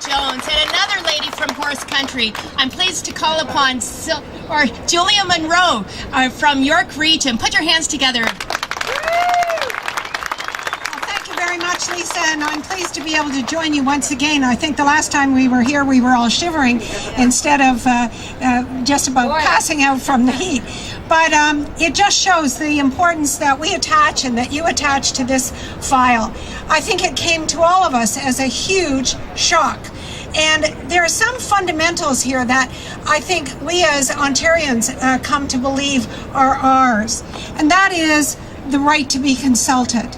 Jones, and another lady from horse country. I'm pleased to call upon Julia Monroe from York Region. Put your hands together. Thank you very much, Lisa, and I'm pleased to be able to join you once again. I think the last time we were here, we were all shivering instead of just about passing out from the heat. But it just shows the importance that we attach and that you attach to this file. I think it came to all of us as a huge shock. And there are some fundamentals here that I think we as Ontarians come to believe are ours. And that is the right to be consulted.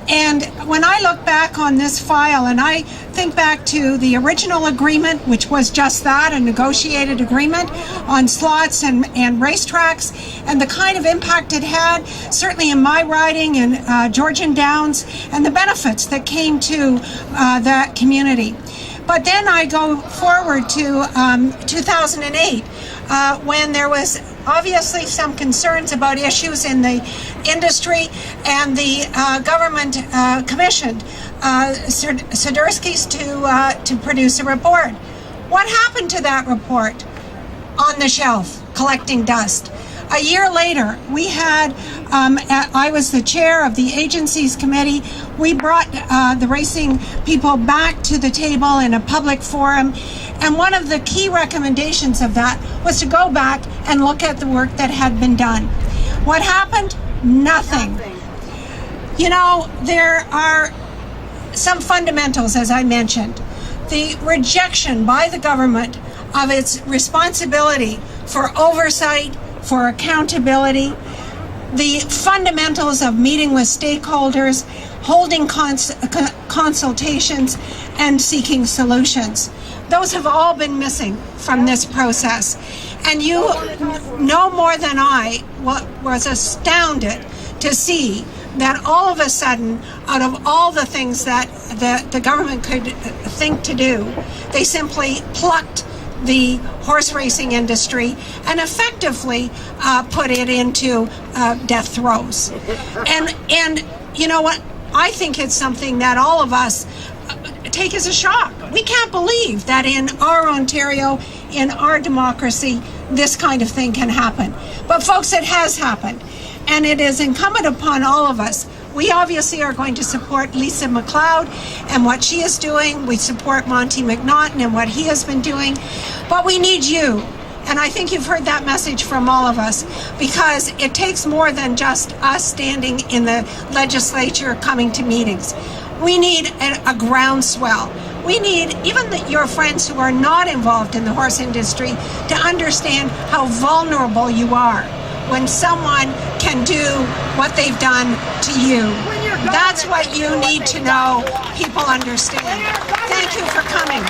And when I look back on this file and I think back to the original agreement, which was just that, a negotiated agreement on slots and racetracks, and the kind of impact it had, certainly in my riding in Georgian Downs, and the benefits that came to that community. But then I go forward to 2008, when there was obviously some concerns about issues in the industry, and the government commissioned Sidursky's to produce a report. What happened to that report? On the shelf, collecting dust. A year later, we had, I was the chair of the agencies committee. We brought the racing people back to the table in a public forum. And one of the key recommendations of that was to go back and look at the work that had been done. What happened? Nothing. You know, there are some fundamentals, as I mentioned. The rejection by the government of its responsibility for oversight, for accountability, the fundamentals of meeting with stakeholders, holding consultations, and seeking solutions. Those have all been missing from this process. And you know more than I was astounded to see that all of a sudden, out of all the things that the government could think to do, they simply plucked the horse racing industry and effectively put it into death throes. And you know what? I think it's something that all of us take as a shock. We can't believe that in our Ontario, in our democracy, this kind of thing can happen. But folks, it has happened. And it is incumbent upon all of us. We obviously are going to support Lisa MacLeod and what she is doing. We support Monty McNaughton and what he has been doing. But we need you. And I think you've heard that message from all of us, because it takes more than just us standing in the legislature coming to meetings. We need a groundswell. We need even your friends who are not involved in the horse industry to understand how vulnerable you are when someone can do what they've done to you. That's what you need to know people understand. Thank you for coming.